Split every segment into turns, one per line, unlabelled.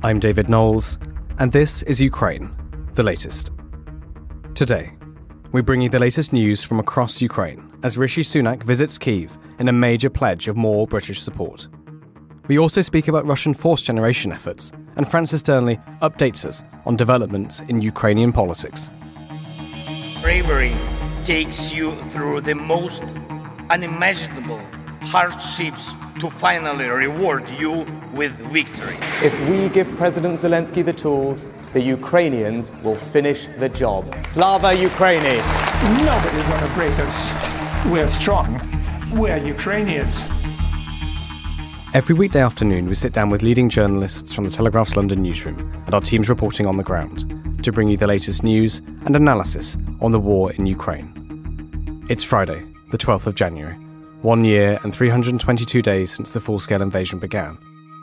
I'm David Knowles, and this is Ukraine, the latest. Today, we bring you the latest news from across Ukraine as Rishi Sunak visits Kyiv in a major pledge of more British support. We also speak about Russian force generation efforts, and Francis Dearnley updates us on developments in Ukrainian politics.
Bravery takes you through the most unimaginable hardships to finally reward you with victory.
If we give President Zelensky the tools, the Ukrainians will finish the job. Slava Ukraini!
Nobody's going to break us. We're strong. We're Ukrainians.
Every weekday afternoon, we sit down with leading journalists from the Telegraph's London newsroom and our teams reporting on the ground to bring you the latest news and analysis on the war in Ukraine. It's Friday, the 12th of January, 1 year and 322 days since the full-scale invasion began.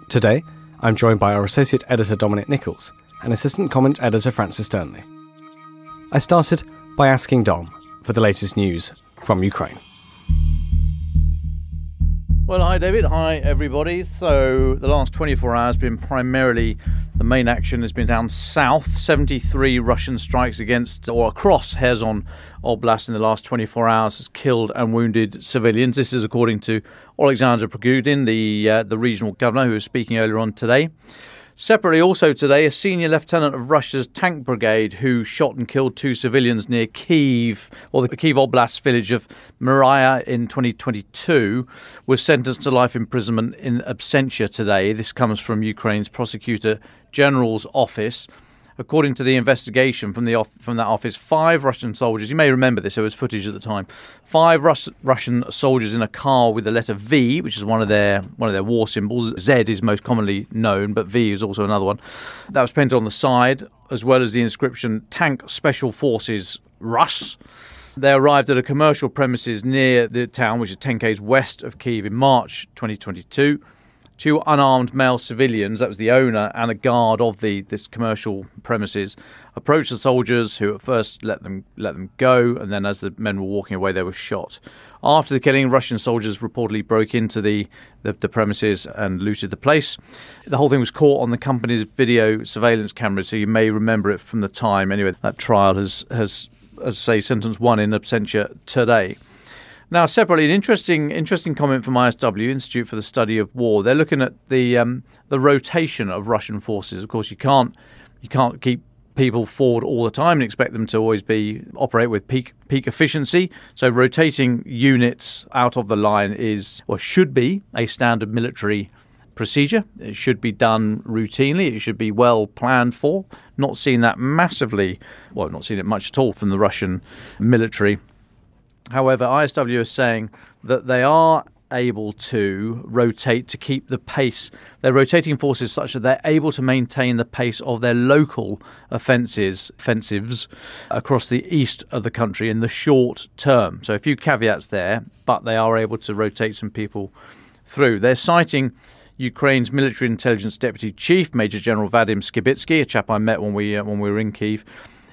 Today, I'm joined by our associate editor Dominic Nichols and assistant comment editor Francis Dearnley. I started by asking Dom for the latest news from Ukraine.
Well, hi David, hi everybody. So the last 24 hours have been primarily, the main action has been down south. 73 Russian strikes against or across Kherson Oblast in the last 24 hours has killed and wounded civilians. This is according to Alexander Prigudin, the regional governor who was speaking earlier on today. Separately, also today, a senior lieutenant of Russia's tank brigade who shot and killed 2 civilians near Kyiv, or the Kyiv Oblast village of Mariah in 2022, was sentenced to life imprisonment in absentia today. This comes from Ukraine's Prosecutor General's office. According to the investigation from that office, 5 Russian soldiers, you may remember this, there was footage at the time, 5 Russian soldiers in a car with the letter V, which is one of their war symbols. Z is most commonly known, but V is also another one. That was painted on the side, as well as the inscription Tank Special Forces Rus. They arrived at a commercial premises near the town, which is 10 k's west of Kyiv, in March 2022. 2 unarmed male civilians, that was the owner and a guard of this commercial premises, approached the soldiers, who at first let them go, and then as the men were walking away, they were shot. After the killing, Russian soldiers reportedly broke into the premises and looted the place. The whole thing was caught on the company's video surveillance cameras, so you may remember it from the time. Anyway, that trial has as I say, sentenced 1 in absentia today. Now, separately, an interesting comment from ISW, Institute for the Study of War. They're looking at the rotation of Russian forces. Of course, you can't keep people forward all the time and expect them to always operate with peak efficiency. So, rotating units out of the line is, or should be, a standard military procedure. It should be done routinely. It should be well planned for. Not seeing that massively, well, not seeing it much at all from the Russian military. However, ISW is saying that they are able to rotate to keep the pace. They're rotating forces such that they're able to maintain the pace of their local offensives across the east of the country in the short term. So a few caveats there, but they are able to rotate some people through. They're citing Ukraine's military intelligence deputy chief, Major General Vadim Skibitsky, a chap I met when we were in Kyiv.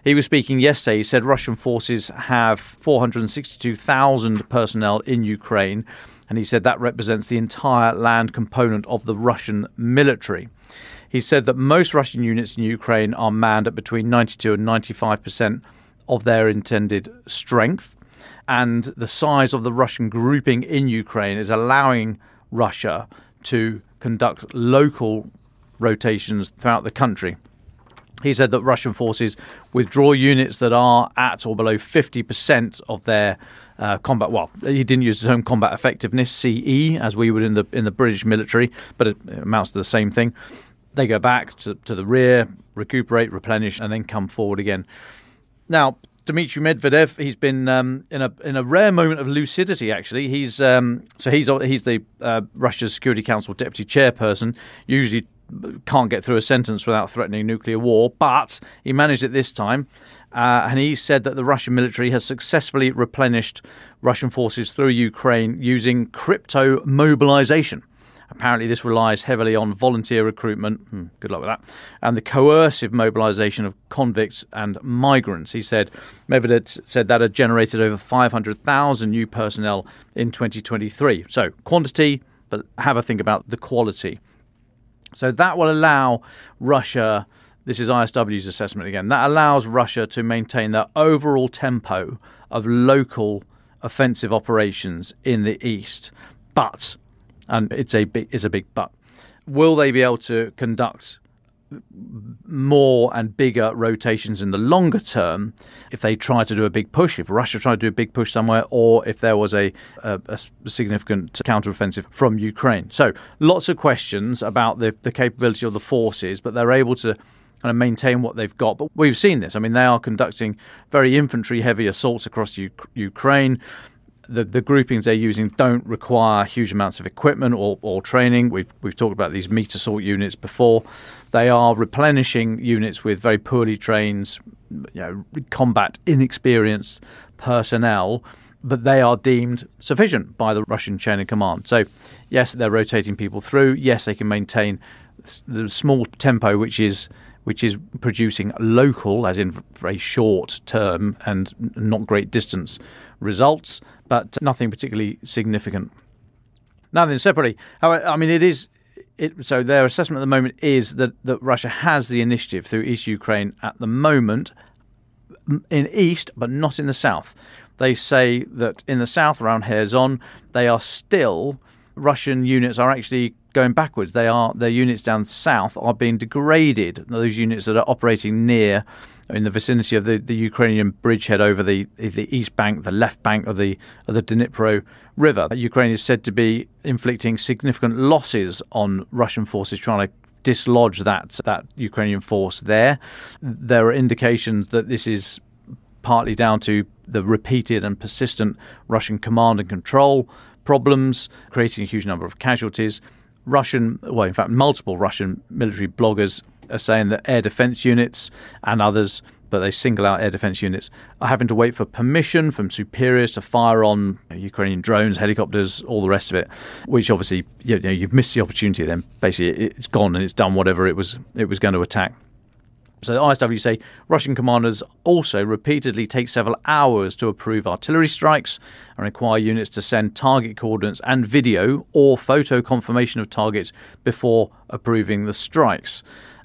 He was speaking yesterday. He said Russian forces have 462,000 personnel in Ukraine, and he said that represents the entire land component of the Russian military. He said that most Russian units in Ukraine are manned at between 92 and 95% of their intended strength, and the size of the Russian grouping in Ukraine is allowing Russia to conduct local rotations throughout the country. He said that Russian forces withdraw units that are at or below 50% of their combat. Well, he didn't use the term combat effectiveness, CE, as we would in the British military, but it amounts to the same thing. They go back to the rear, recuperate, replenish, and then come forward again. Now, Dmitry Medvedev, he's been in a rare moment of lucidity. Actually, he's the Russia's Security Council deputy chairperson. Usually can't get through a sentence without threatening nuclear war, but he managed it this time. And he said that the Russian military has successfully replenished Russian forces through Ukraine using crypto mobilization. Apparently, this relies heavily on volunteer recruitment, good luck with that, and the coercive mobilization of convicts and migrants. He said, Medvedev said that had generated over 500,000 new personnel in 2023. So, quantity, but have a think about the quality. So that will allow Russia, this is ISW's assessment again, that allows Russia to maintain their overall tempo of local offensive operations in the east. But, and it's a big but, will they be able to conduct more and bigger rotations in the longer term if they try to do a big push, if Russia tried to do a big push somewhere, or if there was a significant counteroffensive from Ukraine? So lots of questions about the capability of the forces, but they're able to kind of maintain what they've got. But we've seen this. I mean, they are conducting very infantry-heavy assaults across Ukraine. The groupings they're using don't require huge amounts of equipment or training. We've talked about these meat assault units before. They are replenishing units with very poorly trained, combat inexperienced personnel, but they are deemed sufficient by the Russian chain of command. So, yes, they're rotating people through. Yes, they can maintain the small tempo, which is producing local, as in very short term and not great distance results, but nothing particularly significant. Now then, separately, I mean, so their assessment at the moment is that Russia has the initiative through East Ukraine at the moment, in East, but not in the South. They say that in the South, around Kherson, Russian units are actually going backwards. Their units down south are being degraded. Those units that are operating in the vicinity of the Ukrainian bridgehead over the east bank, the left bank of the Dnipro River. Ukraine is said to be inflicting significant losses on Russian forces trying to dislodge that Ukrainian force there. There are indications that this is partly down to the repeated and persistent Russian command and control problems, creating a huge number of casualties. Multiple Russian military bloggers are saying that air defense units and others, but they single out air defense units, are having to wait for permission from superiors to fire on Ukrainian drones, helicopters, all the rest of it, which obviously you've missed the opportunity then. Basically, it's gone and it's done whatever it was going to attack. So the ISW say Russian commanders also repeatedly take several hours to approve artillery strikes and require units to send target coordinates and video or photo confirmation of targets before approving the strikes.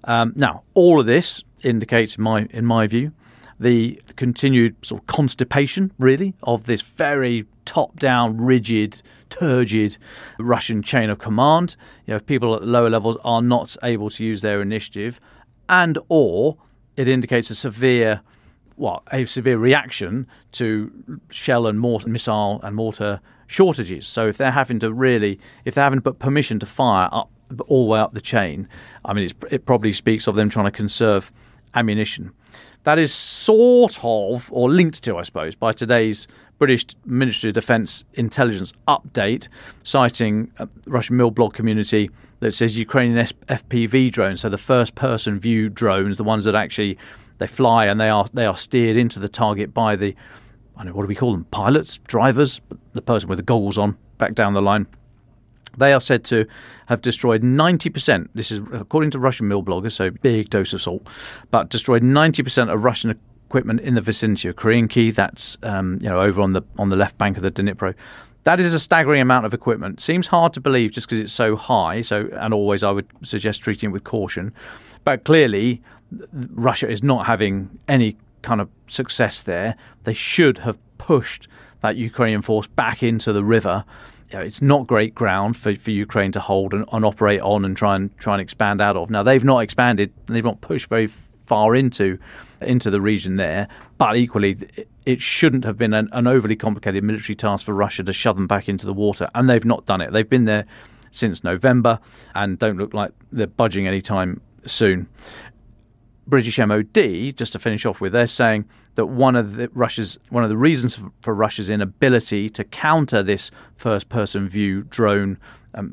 Now, all of this indicates, in my view, the continued sort of constipation, really, of this very top-down, rigid, turgid Russian chain of command. If people at the lower levels are not able to use their initiative, and or it indicates a severe reaction to shell and missile and mortar shortages. So if they're having to put permission to fire up all the way up the chain, I mean, it probably speaks of them trying to conserve ammunition. That is sort of, or linked to, I suppose, by today's British Ministry of Defence intelligence update, citing a Russian Milblog community that says Ukrainian FPV drones, so the first-person view drones, the ones that actually they fly and they are steered into the target by the, what do we call them, pilots, drivers, the person with the goggles on, back down the line. They are said to have destroyed 90%, this is according to Russian Milbloggers, so big dose of salt, but destroyed 90% of Russian equipment in the vicinity of Kyiv. That's over on the left bank of the Dnipro. That is a staggering amount of equipment. Seems hard to believe just because it's so high. And always I would suggest treating it with caution. But clearly, Russia is not having any kind of success there. They should have pushed that Ukrainian force back into the river. It's not great ground for Ukraine to hold and operate on and try and expand out of. Now, they've not expanded and they've not pushed very far into the region there, but equally it shouldn't have been an overly complicated military task for Russia to shove them back into the water, and they've not done it. They've been there since November and don't look like they're budging anytime soon. British MOD, just to finish off with, they're saying that one of the reasons for Russia's inability to counter this first-person view drone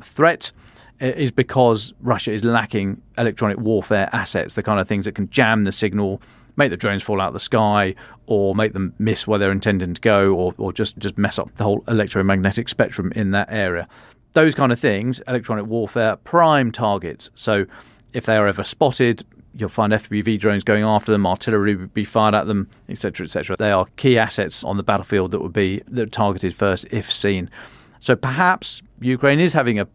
threat is because Russia is lacking electronic warfare assets, the kind of things that can jam the signal, make the drones fall out of the sky, or make them miss where they're intending to go, or just mess up the whole electromagnetic spectrum in that area. Those kind of things, electronic warfare, prime targets. So if they are ever spotted, you'll find FPV drones going after them, artillery would be fired at them, etc., etc. They are key assets on the battlefield that are targeted first if seen. So perhaps Ukraine is having a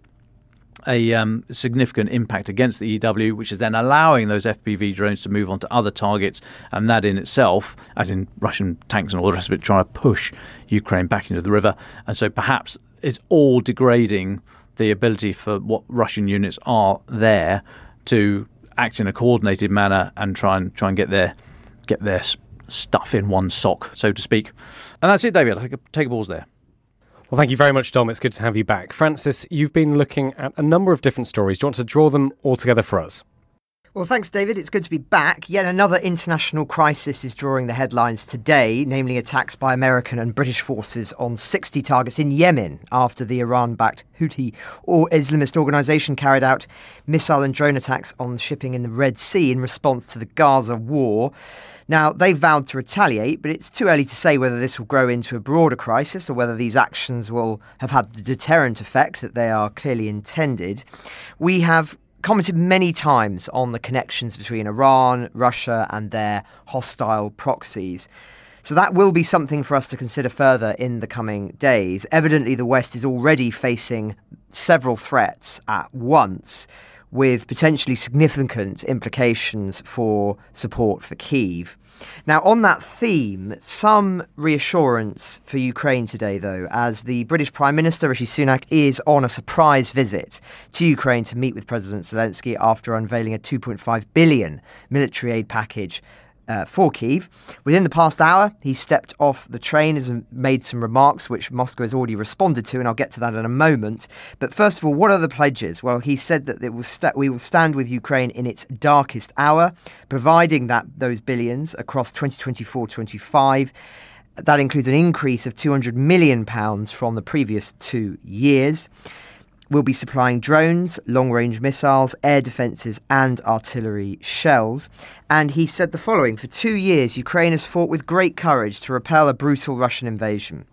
significant impact against the EW, which is then allowing those FPV drones to move on to other targets, and that in itself, as in Russian tanks and all the rest of it, trying to push Ukraine back into the river. And so perhaps it's all degrading the ability for what Russian units are there to act in a coordinated manner and try and get their stuff in one sock, so to speak. And that's it, David. I'll take a pause there.
Well, thank you very much, Dom. It's good to have you back. Francis, you've been looking at a number of different stories. Do you want to draw them all together for us?
Well, thanks, David. It's good to be back. Yet another international crisis is drawing the headlines today, namely attacks by American and British forces on 60 targets in Yemen after the Iran-backed Houthi or Islamist organisation carried out missile and drone attacks on shipping in the Red Sea in response to the Gaza war. Now, they vowed to retaliate, but it's too early to say whether this will grow into a broader crisis or whether these actions will have had the deterrent effect that they are clearly intended. We have commented many times on the connections between Iran, Russia and their hostile proxies. So that will be something for us to consider further in the coming days. Evidently, the West is already facing several threats at once, with potentially significant implications for support for Kyiv. Now, on that theme, some reassurance for Ukraine today, though, as the British Prime Minister, Rishi Sunak, is on a surprise visit to Ukraine to meet with President Zelensky after unveiling a £2.5 billion military aid package for Kyiv. Within the past hour, he stepped off the train and made some remarks which Moscow has already responded to, and I'll get to that in a moment. But first of all, what are the pledges? Well, he said that we will stand with Ukraine in its darkest hour, providing those billions across 2024-25. That includes an increase of £200 million from the previous 2 years. We'll be supplying drones, long-range missiles, air defences and artillery shells. And he said the following: for 2 years, Ukraine has fought with great courage to repel a brutal Russian invasion.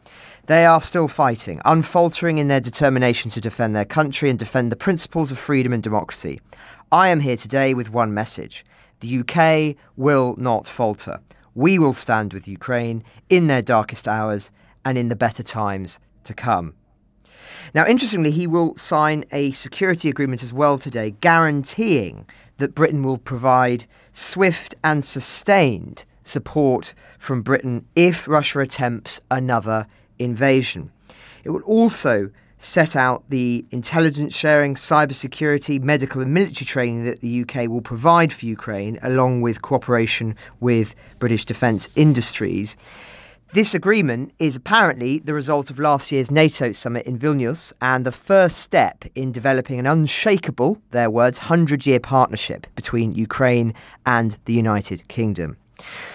They are still fighting, unfaltering in their determination to defend their country and defend the principles of freedom and democracy. I am here today with one message: the UK will not falter. We will stand with Ukraine in their darkest hours and in the better times to come. Now, interestingly, he will sign a security agreement as well today, guaranteeing that Britain will provide swift and sustained support from Britain if Russia attempts another invasion. It will also set out the intelligence sharing, cybersecurity, medical and military training that the UK will provide for Ukraine, along with cooperation with British defence industries. This agreement is apparently the result of last year's NATO summit in Vilnius and the first step in developing an unshakable, their words, 100-year partnership between Ukraine and the United Kingdom.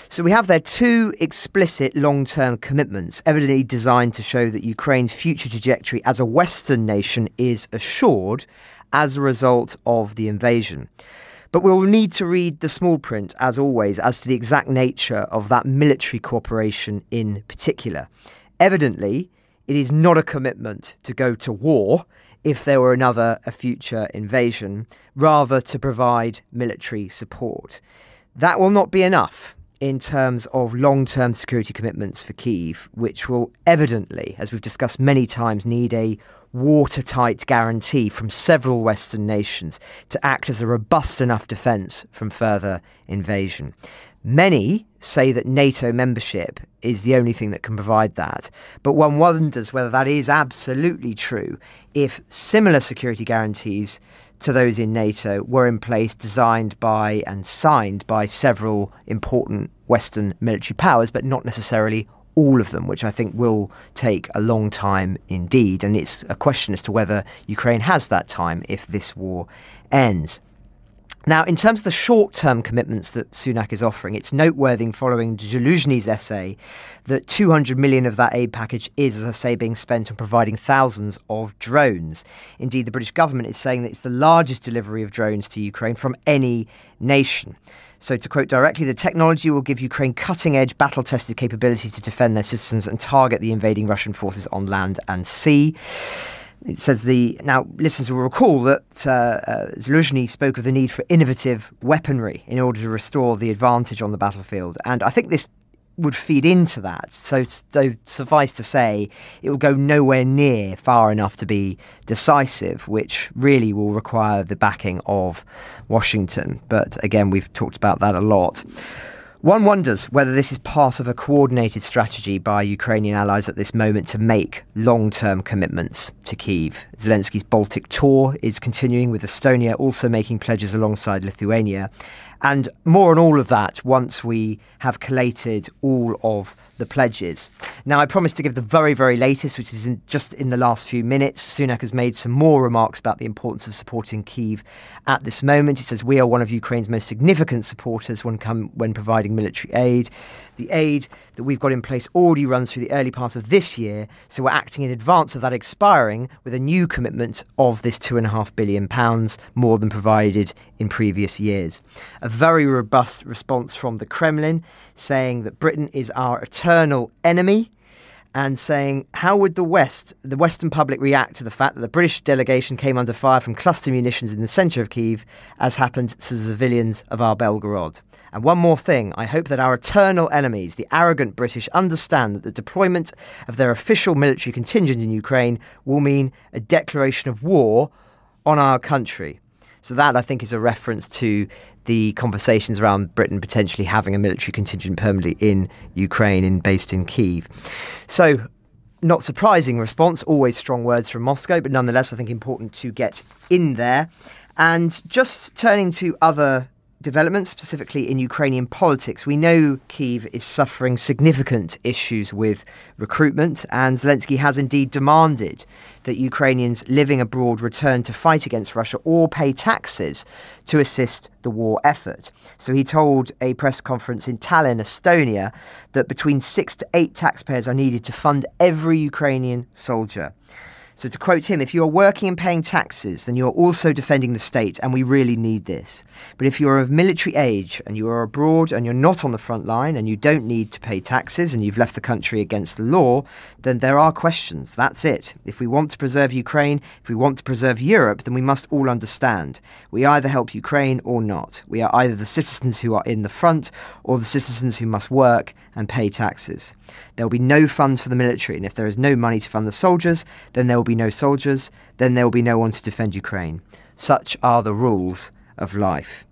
So we have there two explicit long-term commitments, evidently designed to show that Ukraine's future trajectory as a Western nation is assured as a result of the invasion. But we'll need to read the small print, as always, as to the exact nature of that military cooperation in particular. Evidently, it is not a commitment to go to war if there were a future invasion, rather to provide military support. That will not be enough in terms of long-term security commitments for Kyiv, which will evidently, as we've discussed many times, need a watertight guarantee from several Western nations to act as a robust enough defence from further invasion. Many say that NATO membership is the only thing that can provide that, but one wonders whether that is absolutely true if similar security guarantees to those in NATO were in place, designed by and signed by several important Western military powers, but not necessarily all of them, which I think will take a long time indeed. And it's a question as to whether Ukraine has that time if this war ends. Now, in terms of the short-term commitments that Sunak is offering, it's noteworthy following Zaluzhny's essay that 200 million of that aid package is, as I say, being spent on providing thousands of drones. Indeed, the British government is saying that it's the largest delivery of drones to Ukraine from any nation. So to quote directly, the technology will give Ukraine cutting-edge, battle-tested capability to defend their citizens and target the invading Russian forces on land and sea. It says now listeners will recall that Zaluzhny spoke of the need for innovative weaponry in order to restore the advantage on the battlefield. And I think this would feed into that. So suffice to say, it will go nowhere near far enough to be decisive, which really will require the backing of Washington. But again, we've talked about that a lot. One wonders whether this is part of a coordinated strategy by Ukrainian allies at this moment to make long-term commitments to Kyiv. Zelensky's Baltic tour is continuing, with Estonia also making pledges alongside Lithuania. And more on all of that once we have collated all of the pledges. Now, I promised to give the very, very latest, which is just in the last few minutes. Sunak has made some more remarks about the importance of supporting Kyiv at this moment. He says, "We are one of Ukraine's most significant supporters when providing military aid. The aid that we've got in place already runs through the early part of this year, so we're acting in advance of that expiring with a new commitment of this £2.5 billion, more than provided in previous years." A very robust response from the Kremlin, saying that Britain is our eternal enemy, and saying, how would the Western public react to the fact that the British delegation came under fire from cluster munitions in the centre of Kyiv, as happened to the civilians of our Belgorod? And one more thing, I hope that our eternal enemies, the arrogant British, understand that the deployment of their official military contingent in Ukraine will mean a declaration of war on our country. So that, I think, is a reference to the conversations around Britain potentially having a military contingent permanently in Ukraine and based in Kyiv. So, not surprising response, always strong words from Moscow, but nonetheless, I think important to get in there. And just turning to other developments, specifically in Ukrainian politics, we know Kyiv is suffering significant issues with recruitment, and Zelensky has indeed demanded that Ukrainians living abroad return to fight against Russia or pay taxes to assist the war effort. So he told a press conference in Tallinn, Estonia, that between 6 to 8 taxpayers are needed to fund every Ukrainian soldier. So to quote him, "If you're working and paying taxes, then you're also defending the state, and we really need this. But if you're of military age and you are abroad and you're not on the front line and you don't need to pay taxes and you've left the country against the law, then there are questions. That's it. If we want to preserve Ukraine, if we want to preserve Europe, then we must all understand. We either help Ukraine or not. We are either the citizens who are in the front or the citizens who must work and pay taxes. There will be no funds for the military, and if there is no money to fund the soldiers, then there will be no soldiers, then there will be no one to defend Ukraine. Such are the rules of life."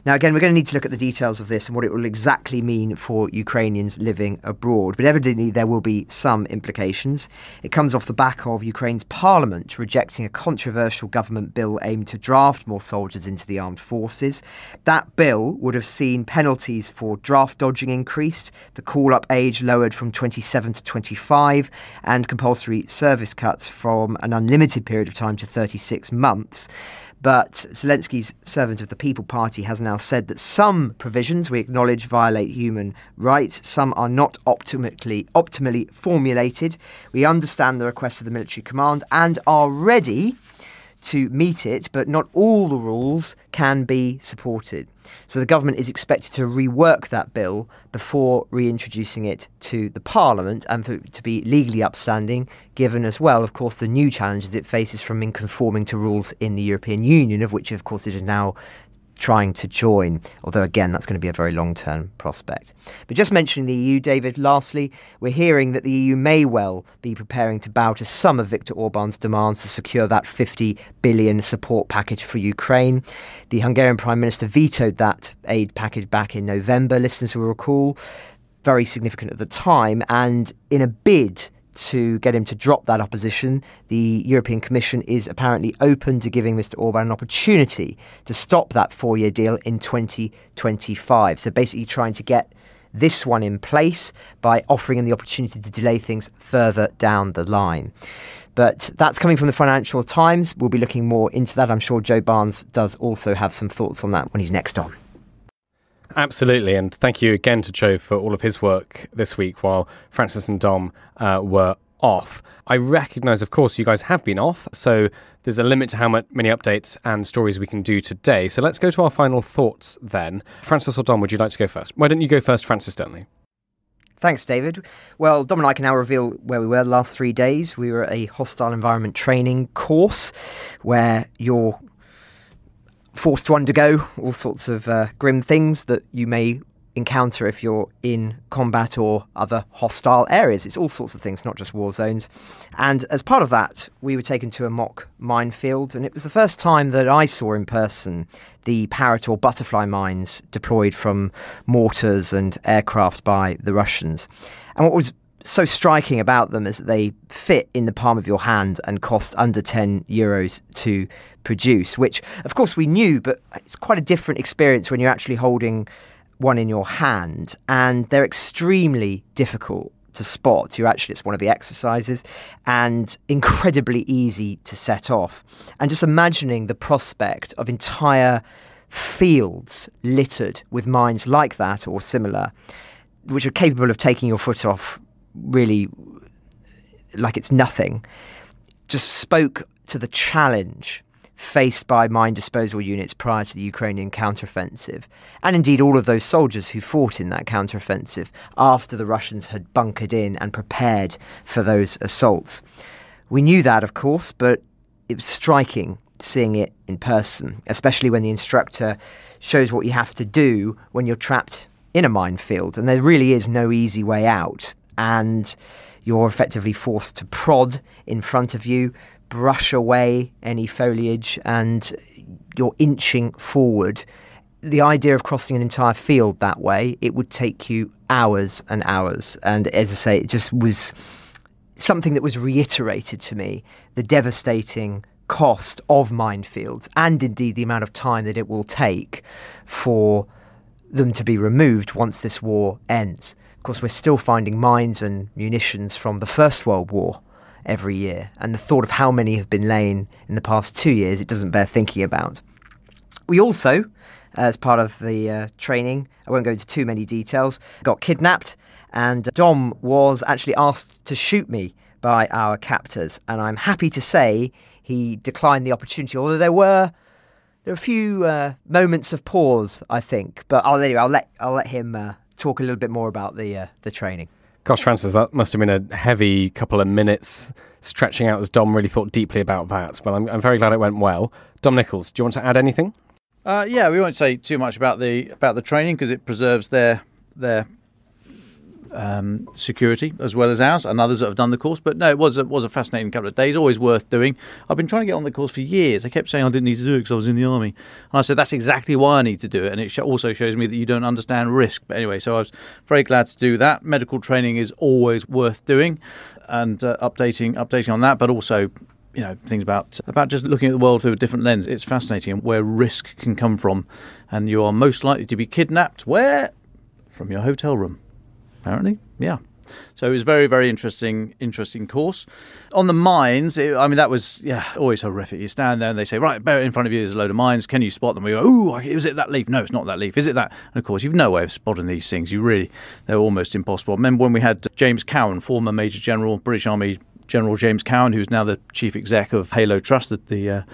Now, again, we're going to need to look at the details of this and what it will exactly mean for Ukrainians living abroad. But evidently, there will be some implications. It comes off the back of Ukraine's parliament rejecting a controversial government bill aimed to draft more soldiers into the armed forces. That bill would have seen penalties for draft dodging increased, the call-up age lowered from 27 to 25, and compulsory service cuts from an unlimited period of time to 36 months. But Zelensky's Servant of the People Party has now said that some provisions, we acknowledge, violate human rights. Some are not optimally formulated. We understand the request of the military command and are ready to meet it, but not all the rules can be supported. So the government is expected to rework that bill before reintroducing it to the parliament, and for it to be legally upstanding, given as well, of course, the new challenges it faces from conforming to rules in the European Union, of which, of course, it is now trying to join, although again that's going to be a very long-term prospect. But just mentioning the EU, David, lastly, we're hearing that the EU may well be preparing to bow to some of Viktor Orban's demands to secure that 50 billion support package for Ukraine. The Hungarian Prime Minister vetoed that aid package back in November, listeners will recall, very significant at the time, and in a bid to get him to drop that opposition, the European Commission is apparently open to giving Mr. Orban an opportunity to stop that 4-year deal in 2025. So basically trying to get this one in place by offering him the opportunity to delay things further down the line. But that's coming from the Financial Times. We'll be looking more into that. I'm sure Joe Barnes does also have some thoughts on that when he's next on.
Absolutely, and thank you again to Joe for all of his work this week while Francis and Dom were off. I recognise, of course, you guys have been off, so there's a limit to how many updates and stories we can do today. So let's go to our final thoughts then. Francis or Dom, would you like to go first? Why don't you go first, Francis Dearnley?
Thanks, David. Well, Dom and I can now reveal where we were the last 3 days. We were at a hostile environment training course where you're forced to undergo all sorts of grim things that you may encounter if you're in combat or other hostile areas. It's all sorts of things, not just war zones. And as part of that, we were taken to a mock minefield, and it was the first time that I saw in person the parrot or butterfly mines deployed from mortars and aircraft by the Russians. And what was so striking about them is that they fit in the palm of your hand and cost under €10 to produce, which of course we knew, but it's quite a different experience when you're actually holding one in your hand, and they're extremely difficult to spot. It's one of the exercises, and incredibly easy to set off. And just imagining the prospect of entire fields littered with mines like that or similar, which are capable of taking your foot off really like it's nothing, just spoke to the challenge faced by mine disposal units prior to the Ukrainian counteroffensive, and indeed all of those soldiers who fought in that counteroffensive after the Russians had bunkered in and prepared for those assaults. We knew that, of course, but it was striking seeing it in person, especially when the instructor shows what you have to do when you're trapped in a minefield, and there really is no easy way out. And you're effectively forced to prod in front of you, brush away any foliage, and you're inching forward. The idea of crossing an entire field that way, it would take you hours and hours. And as I say, it just was something that was reiterated to me, the devastating cost of minefields, and indeed the amount of time that it will take for them to be removed once this war ends. Of course, we're still finding mines and munitions from the First World War every year, and the thought of how many have been laid in the past 2 years, it doesn't bear thinking about. We also, as part of the training, I won't go into too many details, got kidnapped, and Dom was actually asked to shoot me by our captors, and I'm happy to say he declined the opportunity, although there were a few moments of pause, I think, but I'll let him talk a little bit more about the training.
Gosh, Francis, that must have been a heavy couple of minutes stretching out as Dom really thought deeply about that. Well, I'm very glad it went well. Dom Nichols, do you want to add anything?
Yeah, we won't say too much about the training because it preserves their security as well as ours and others that have done the course. But no, it was a fascinating couple of days, always worth doing. I've been trying to get on the course for years. I kept saying I didn't need to do it because I was in the army. And I said, that's exactly why I need to do it. And it also shows me that you don't understand risk. But anyway, so I was very glad to do that. Medical training is always worth doing and updating on that, but also things about just looking at the world through a different lens. It's fascinating where risk can come from. And you are most likely to be kidnapped where? From your hotel room. Apparently, yeah. So it was very, very interesting course. On the mines, that was, always horrific. You stand there and they say, right, bear it in front of you, there's a load of mines. Can you spot them? We go, ooh, is it that leaf? No, it's not that leaf. Is it that? And of course, you've no way of spotting these things. They're almost impossible. Remember when we had James Cowan, former Major General, British Army General James Cowan, who's now the chief exec of Halo Trust, the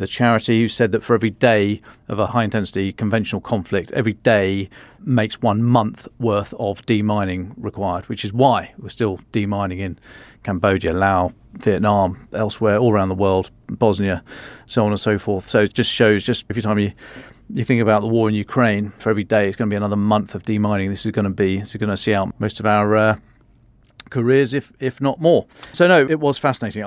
charity, who said that for every day of a high-intensity conventional conflict, every day makes 1 month worth of demining required, which is why we're still demining in Cambodia, Laos, Vietnam, elsewhere, all around the world, Bosnia, so on and so forth. So it just shows, every time you think about the war in Ukraine, for every day it's going to be another month of demining. This is going to see out most of our careers, if not more. So no, it was fascinating.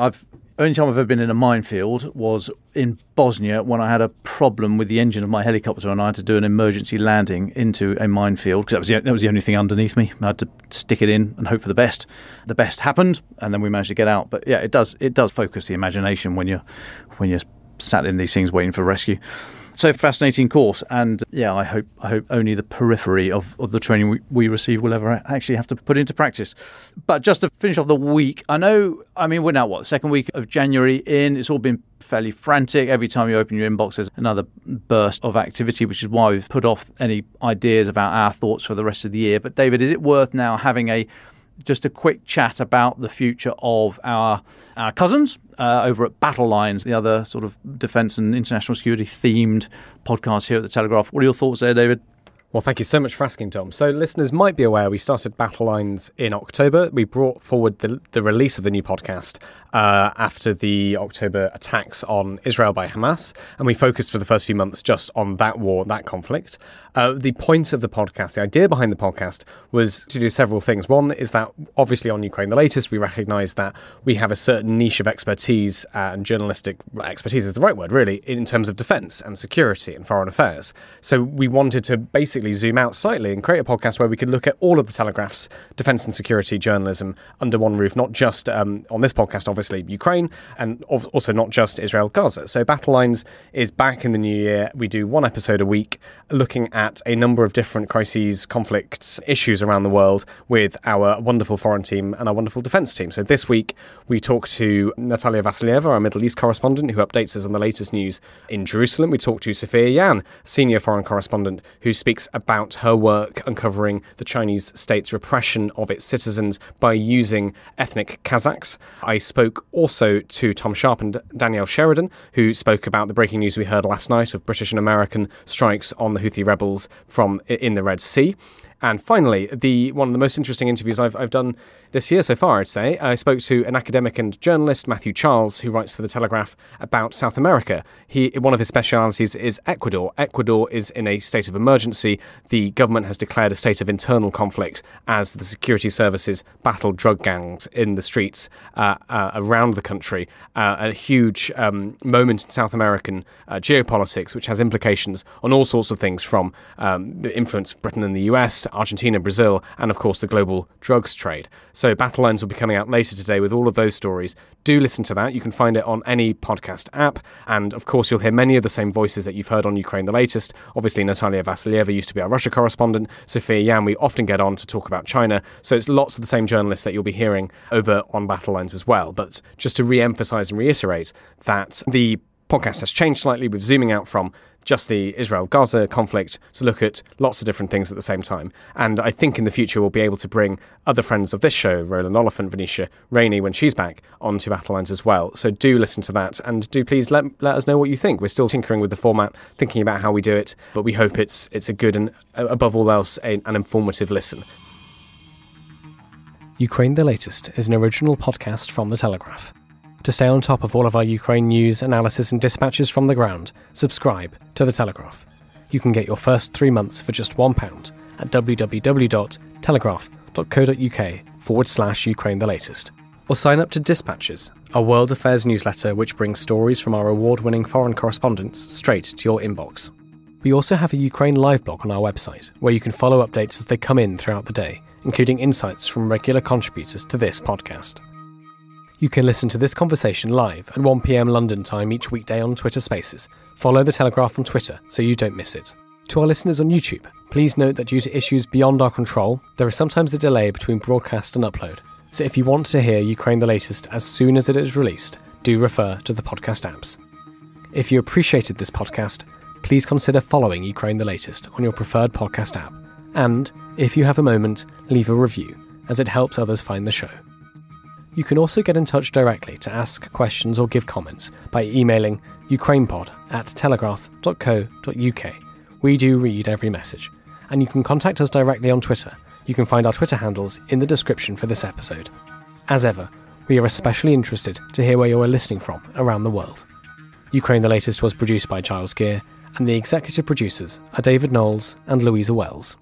Only time I've ever been in a minefield was in Bosnia when I had a problem with the engine of my helicopter and I had to do an emergency landing into a minefield because that was the only thing underneath me. I had to stick it in and hope for the best. The best happened, and then we managed to get out. But yeah, it does focus the imagination when you're sat in these things waiting for rescue. So fascinating course, and yeah, I hope only the periphery of the training we receive will ever actually have to put into practice. But just to finish off the week, we're now second week of January in. It's all been fairly frantic. Every time you open your inbox, there's another burst of activity, which is why we've put off any ideas about our thoughts for the rest of the year. But David, is it worth now having just a quick chat about the future of our cousins over at Battle Lines, the other sort of defence and international security themed podcast here at the Telegraph? What are your thoughts there, David?
Well, thank you so much for asking, Tom. So listeners might be aware we started Battle Lines in October. We brought forward the release of the new podcast after the October attacks on Israel by Hamas, and we focused for the first few months just on that war, that conflict. The point of the podcast, the idea behind the podcast, was to do several things. One is that, obviously, on Ukraine the Latest, we recognise that we have a certain niche of expertise, and journalistic expertise is the right word, really, in terms of defence and security and foreign affairs. So we wanted to basically zoom out slightly and create a podcast where we could look at all of the Telegraph's defence and security journalism under one roof, not just on this podcast, obviously, Ukraine, and also not just Israel, Gaza. So Battle Lines is back in the new year. We do one episode a week looking at a number of different crises, conflicts, issues around the world with our wonderful foreign team and our wonderful defence team. So this week we talk to Natalia Vasilieva, our Middle East correspondent, who updates us on the latest news in Jerusalem. We talk to Sophia Yan, senior foreign correspondent, who speaks about her work uncovering the Chinese state's repression of its citizens by using ethnic Kazakhs. I spoke also to Tom Sharp and Danielle Sheridan, who spoke about the breaking news we heard last night of British and American strikes on the Houthi rebels from in the Red Sea. And finally, one of the most interesting interviews I've done this year so far, I'd say. I spoke to an academic and journalist, Matthew Charles, who writes for the Telegraph about South America. One of his specialities is Ecuador. Ecuador is in a state of emergency. The government has declared a state of internal conflict as the security services battle drug gangs in the streets around the country. A huge moment in South American geopolitics, which has implications on all sorts of things, from the influence of Britain and the US, Argentina, Brazil, and of course the global drugs trade. So Battle Lines will be coming out later today with all of those stories. Do listen to that. You can find it on any podcast app. And of course, you'll hear many of the same voices that you've heard on Ukraine the Latest. Obviously, Natalia Vasilieva used to be our Russia correspondent. Sophia Yan, we often get on to talk about China. So it's lots of the same journalists that you'll be hearing over on Battle Lines as well. But just to re-emphasise and reiterate that the podcast has changed slightly with zooming out from just the Israel-Gaza conflict to look at lots of different things at the same time. And I think in the future we'll be able to bring other friends of this show, Roland Oliphant, Venetia Rainey, when she's back, onto Battle Lines as well. So do listen to that, and do please let us know what you think. We're still tinkering with the format, thinking about how we do it, but we hope it's a good and, above all else, an informative listen.
Ukraine the Latest is an original podcast from The Telegraph. To stay on top of all of our Ukraine news, analysis and dispatches from the ground, subscribe to The Telegraph. You can get your first 3 months for just £1 at www.telegraph.co.uk/Ukraine the Latest. Or sign up to Dispatches, our world affairs newsletter which brings stories from our award-winning foreign correspondents straight to your inbox. We also have a Ukraine live blog on our website, where you can follow updates as they come in throughout the day, including insights from regular contributors to this podcast. You can listen to this conversation live at 1 p.m. London time each weekday on Twitter Spaces. Follow The Telegraph on Twitter so you don't miss it. To our listeners on YouTube, please note that due to issues beyond our control, there is sometimes a delay between broadcast and upload. So if you want to hear Ukraine the Latest as soon as it is released, do refer to the podcast apps. If you appreciated this podcast, please consider following Ukraine the Latest on your preferred podcast app. And, if you have a moment, leave a review, as it helps others find the show. You can also get in touch directly to ask questions or give comments by emailing ukrainepod@telegraph.co.uk. We do read every message. And you can contact us directly on Twitter. You can find our Twitter handles in the description for this episode. As ever, we are especially interested to hear where you are listening from around the world. Ukraine the Latest was produced by Giles Gear, and the executive producers are David Knowles and Louisa Wells.